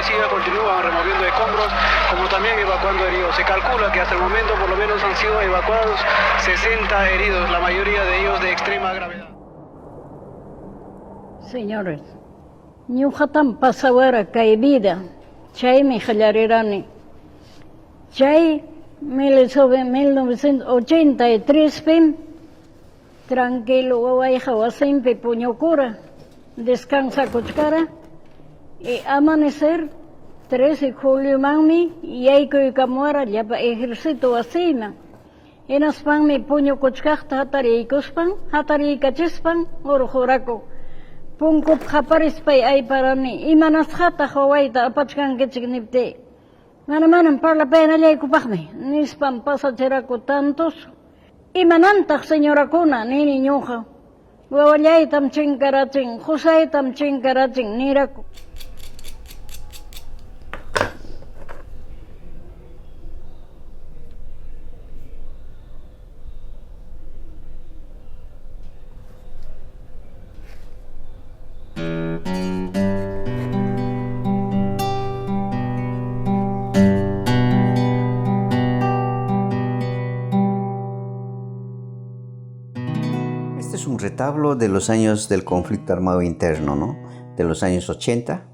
policía continúan removiendo escombros, como también evacuando heridos. Se calcula que hasta el momento por lo menos han sido evacuados 60 heridos, la mayoría de ellos de extrema gravedad. Señores, ñuqatam pasawara kay vida, chaymi qallarirani. Chay 1983 tranquilo wawayqa wasinpi puñukura, descansa kuchkara, y amanecer 13 de julio manmi yaykuykamura llapa ejército wasima. Hinaspanmi puñukuchkaqta hatariykachispan urquraku. Punkup qaparispay ayparani, imanasqata wawayta apachkankichik nipti. Manam parlapaynalyaykupaqmi, nispan pasachiraku tantos. Imanantaq señorakuna, nini ñuqa. Wawallaytam chinkarachin, qusaytam chinkarachin, niraku. Este es un retablo de los años del conflicto armado interno, ¿no? De los años 80.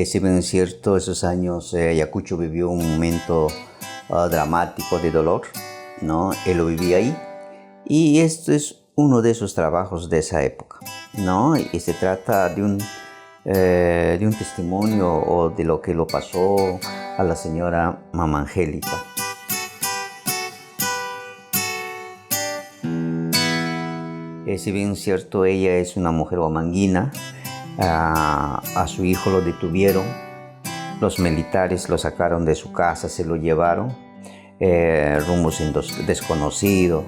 Si bien es cierto, esos años Ayacucho vivió un momento dramático de dolor, ¿no? Él lo vivía ahí. Y esto es uno de esos trabajos de esa época, ¿no? Y se trata de un testimonio o de lo que lo pasó a la señora Mama Angélica. Si bien es cierto, ella es una mujer huamanguina, a su hijo lo detuvieron, los militares lo sacaron de su casa, se lo llevaron rumbo desconocido.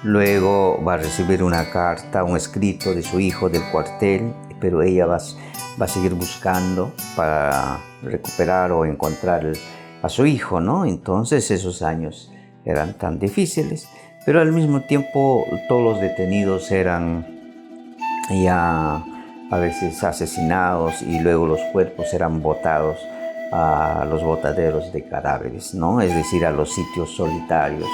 Luego va a recibir una carta, un escrito de su hijo del cuartel, pero ella va a seguir buscando para recuperar o encontrar a su hijo, ¿no? Entonces esos años eran tan difíciles, pero al mismo tiempo todos los detenidos eran ya a veces asesinados y luego los cuerpos eran botados a los botaderos de cadáveres, ¿no? Es decir, a los sitios solitarios.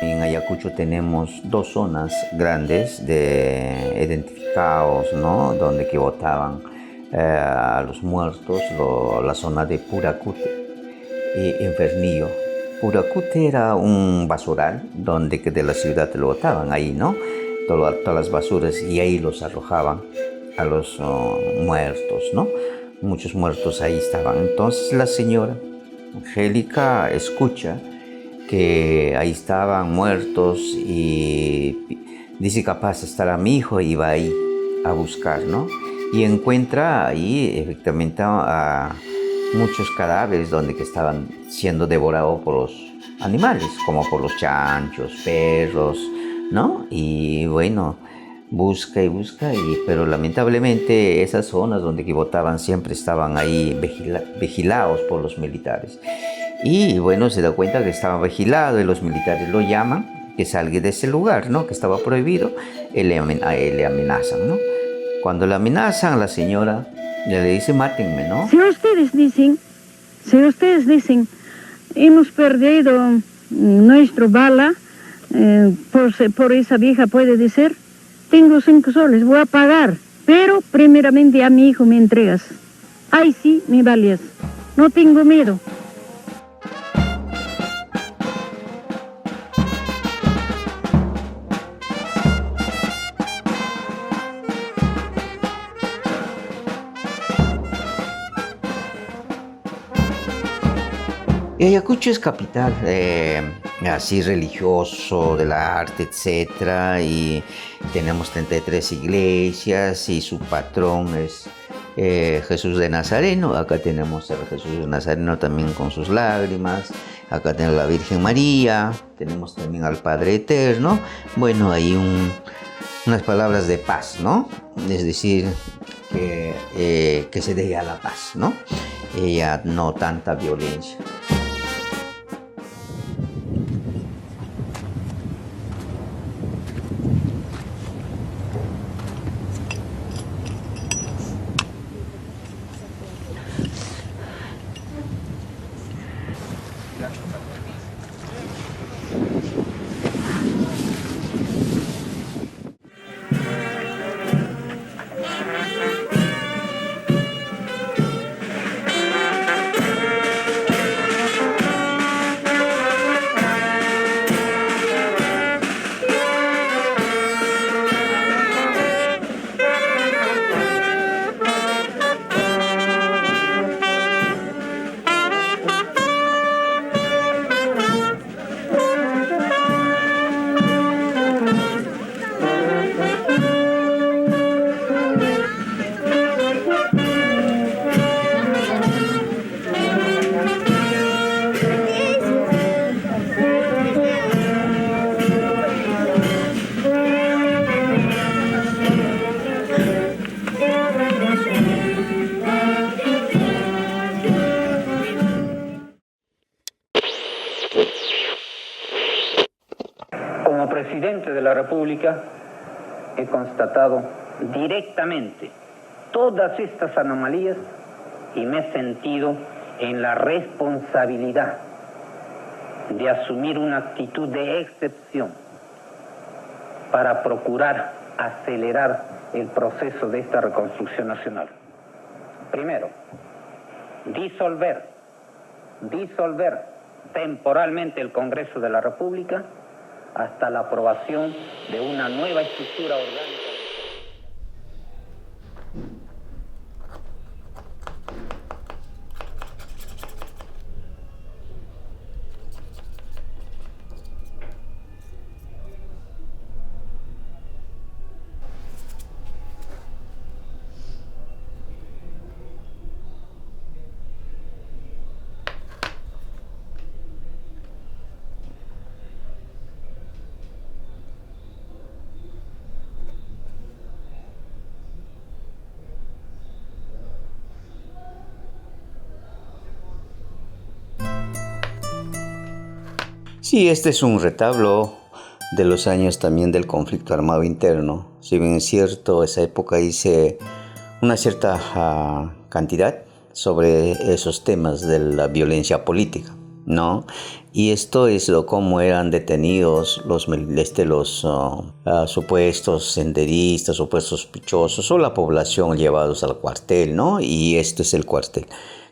En Ayacucho tenemos dos zonas grandes de identificados, ¿no? Donde que botaban a los muertos, la zona de Puracute y Infernillo. Puracute era un basural donde que de la ciudad lo botaban ahí, ¿no? Todas las basuras, y ahí los arrojaban a los muertos, ¿no? Muchos muertos ahí estaban. Entonces la señora Angélica escucha que ahí estaban muertos y dice, capaz estará mi hijo, y va ahí a buscar, ¿no? Y encuentra ahí efectivamente a muchos cadáveres donde que estaban siendo devorados por los animales, como por los chanchos, perros, ¿no? Y bueno, busca, pero lamentablemente esas zonas donde que botaban siempre estaban ahí vigilados por los militares. Y bueno, se da cuenta que estaba vigilado y los militares lo llaman, que salga de ese lugar, ¿no? Que estaba prohibido, y le amenazan, ¿no? Cuando le amenazan, la señora le dice, mátenme, ¿no? Si ustedes dicen, hemos perdido nuestro bala, por esa vieja puede decir, tengo 5 soles, voy a pagar, pero primeramente a mi hijo me entregas. Ay, sí, me valias, no tengo miedo. Ayacucho es capital así religioso, del arte, etcétera, y tenemos 33 iglesias y su patrón es Jesús de Nazareno. Acá tenemos a Jesús de Nazareno también con sus lágrimas. Acá tenemos a la Virgen María, tenemos también al Padre Eterno. Bueno, hay unas palabras de paz, ¿no? Es decir, que se deje a la paz, ¿no? Ya no tanta violencia. República he constatado directamente todas estas anomalías y me he sentido en la responsabilidad de asumir una actitud de excepción para procurar acelerar el proceso de esta reconstrucción nacional. Primero, disolver temporalmente el Congreso de la República hasta la aprobación de una nueva estructura orgánica. Sí, este es un retablo de los años también del conflicto armado interno. Si bien es cierto, esa época hice una cierta cantidad sobre esos temas de la violencia política, ¿no? Y esto es cómo eran detenidos los supuestos senderistas, supuestos sospechosos o la población llevados al cuartel, ¿no? Y este es el cuartel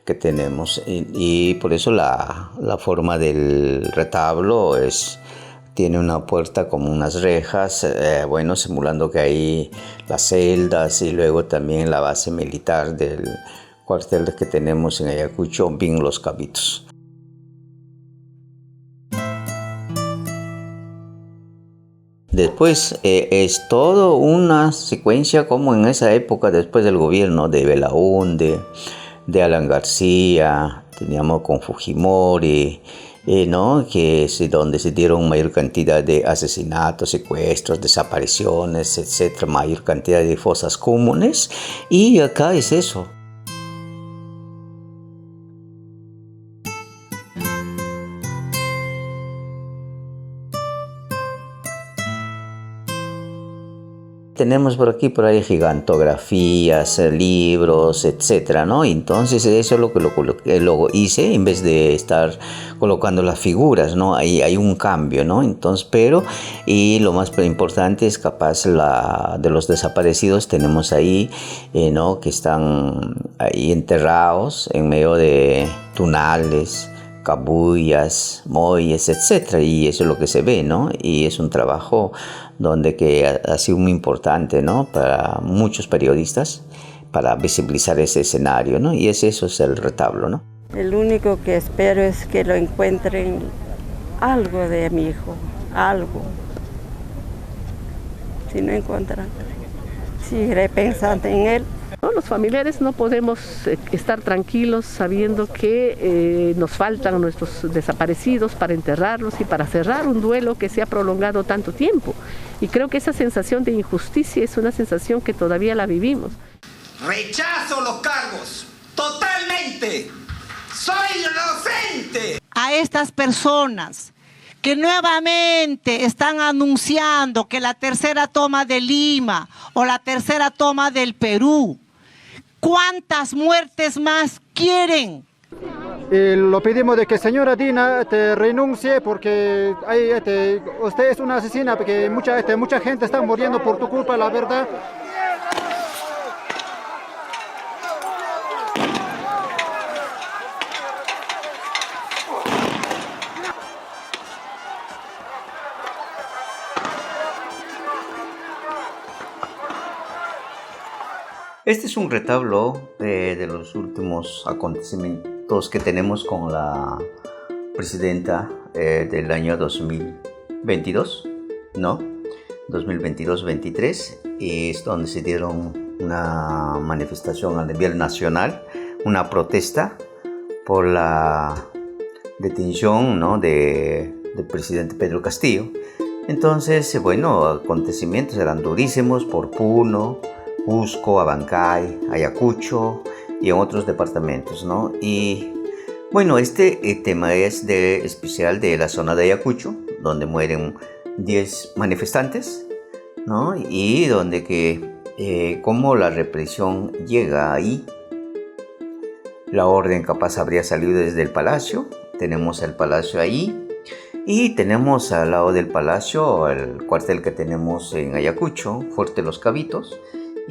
que tenemos y por eso la forma del retablo tiene una puerta como unas rejas, simulando que hay las celdas y luego también la base militar del cuartel que tenemos en Ayacucho, bien Los Cabitos. Después es toda una secuencia como en esa época después del gobierno de Belaúnde, de Alan García, teníamos con Fujimori, ¿no? Que es donde se dieron mayor cantidad de asesinatos, secuestros, desapariciones, etcétera, mayor cantidad de fosas comunes, y acá es eso. Tenemos por aquí, por ahí, gigantografías, libros, etcétera, ¿no? Entonces eso es lo que lo hice en vez de estar colocando las figuras, ¿no? Ahí hay un cambio, ¿no? Entonces, y lo más importante es capaz de los desaparecidos tenemos ahí, ¿no? Que están ahí enterrados en medio de tunales, cabullas, muelles, etcétera, y eso es lo que se ve, ¿no? Y es un trabajo donde que ha sido muy importante, ¿no? Para muchos periodistas, para visibilizar ese escenario, ¿no? Y eso es el retablo, ¿no? El único que espero es que lo encuentren algo de mi hijo, algo. Si no encuentran, seguiré pensando en él. ¿No? Los familiares no podemos estar tranquilos sabiendo que nos faltan nuestros desaparecidos para enterrarlos y para cerrar un duelo que se ha prolongado tanto tiempo. Y creo que esa sensación de injusticia es una sensación que todavía la vivimos. Rechazo los cargos, totalmente. Soy inocente. A estas personas que nuevamente están anunciando que la tercera toma de Lima o la tercera toma del Perú, ¿cuántas muertes más quieren? Lo pedimos de que señora Dina renuncie porque usted es una asesina, porque mucha gente está muriendo por tu culpa, la verdad. Este es un retablo de los últimos acontecimientos que tenemos con la presidenta del año 2022, ¿no? 2022-23, y es donde se dieron una manifestación a nivel nacional, una protesta por la detención, ¿no? del presidente Pedro Castillo. Entonces, acontecimientos eran durísimos por Puno, Cusco, Abancay, Ayacucho y en otros departamentos, ¿no? Y este tema es especial de la zona de Ayacucho, donde mueren 10 manifestantes ¿no? Y donde que cómo la represión llega ahí. La orden capaz habría salido desde el palacio. Tenemos el palacio ahí. Y tenemos al lado del palacio el cuartel que tenemos en Ayacucho, Fuerte Los Cabitos.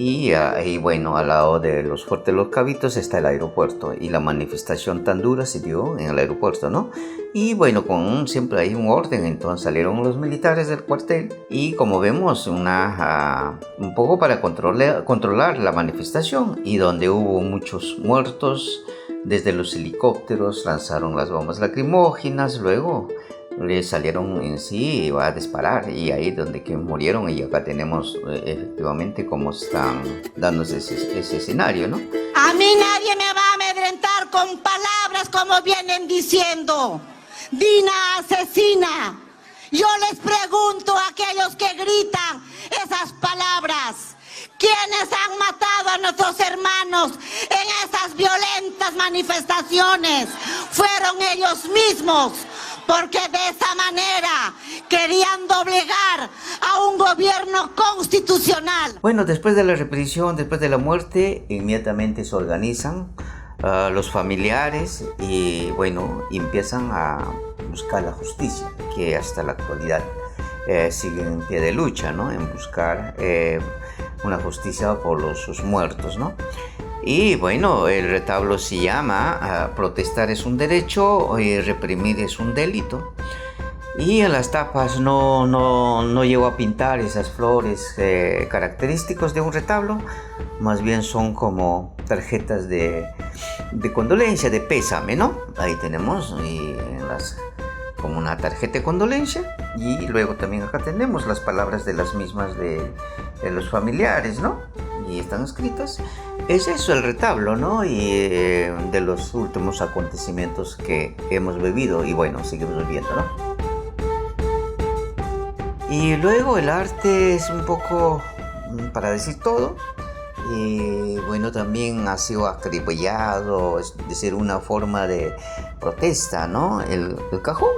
Y bueno, al lado de los Fuertes Los Cabitos está el aeropuerto. Y la manifestación tan dura se dio en el aeropuerto, ¿no? Y bueno, siempre hay un orden, entonces salieron los militares del cuartel. Y como vemos, un poco para controlar la manifestación. Y donde hubo muchos muertos, desde los helicópteros lanzaron las bombas lacrimógenas, luego le salieron en sí a disparar y ahí donde que murieron. Y acá tenemos efectivamente cómo están dándose ese escenario, ¿no? A mí nadie me va a amedrentar con palabras como vienen diciendo. Dina asesina. Yo les pregunto a aquellos que gritan esas palabras, ¿quiénes han matado a nuestros hermanos en esas violentas manifestaciones? Fueron ellos mismos, porque de esa manera querían doblegar a un gobierno constitucional. Bueno, después de la represión, después de la muerte, inmediatamente se organizan los familiares y bueno, empiezan a buscar la justicia, que hasta la actualidad sigue en pie de lucha, ¿no? En buscar una justicia por sus muertos, ¿no? Y bueno, el retablo se llama protestar es un derecho y reprimir es un delito. Y en las tapas no llego a pintar esas flores característicos de un retablo, más bien son como tarjetas de condolencia, de pésame, ¿no? Ahí tenemos como una tarjeta de condolencia y luego también acá tenemos las palabras de las mismas de los familiares, ¿no? Y están escritas. Es eso el retablo, ¿no? Y de los últimos acontecimientos que hemos vivido y bueno, seguimos viviendo, ¿no? Y luego el arte es un poco para decir todo. Y bueno, también ha sido acribillado, es decir, una forma de protesta, ¿no? El cajón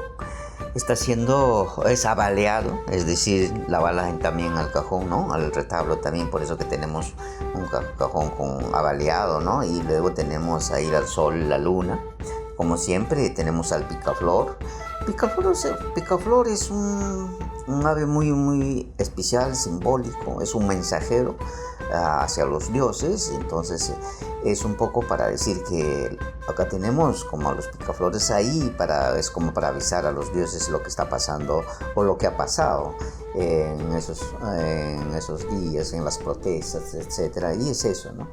es avaleado, es decir, la bala también al cajón, ¿no? Al retablo también, por eso que tenemos un cajón con avaleado, ¿no? Y luego tenemos ahí al sol, la luna, como siempre tenemos al picaflor. Picaflor es un ave muy especial, simbólico, es un mensajero hacia los dioses, entonces es un poco para decir que acá tenemos como a los picaflores ahí, es como para avisar a los dioses lo que está pasando o lo que ha pasado en esos días, en las protestas, etcétera, y es eso, ¿no?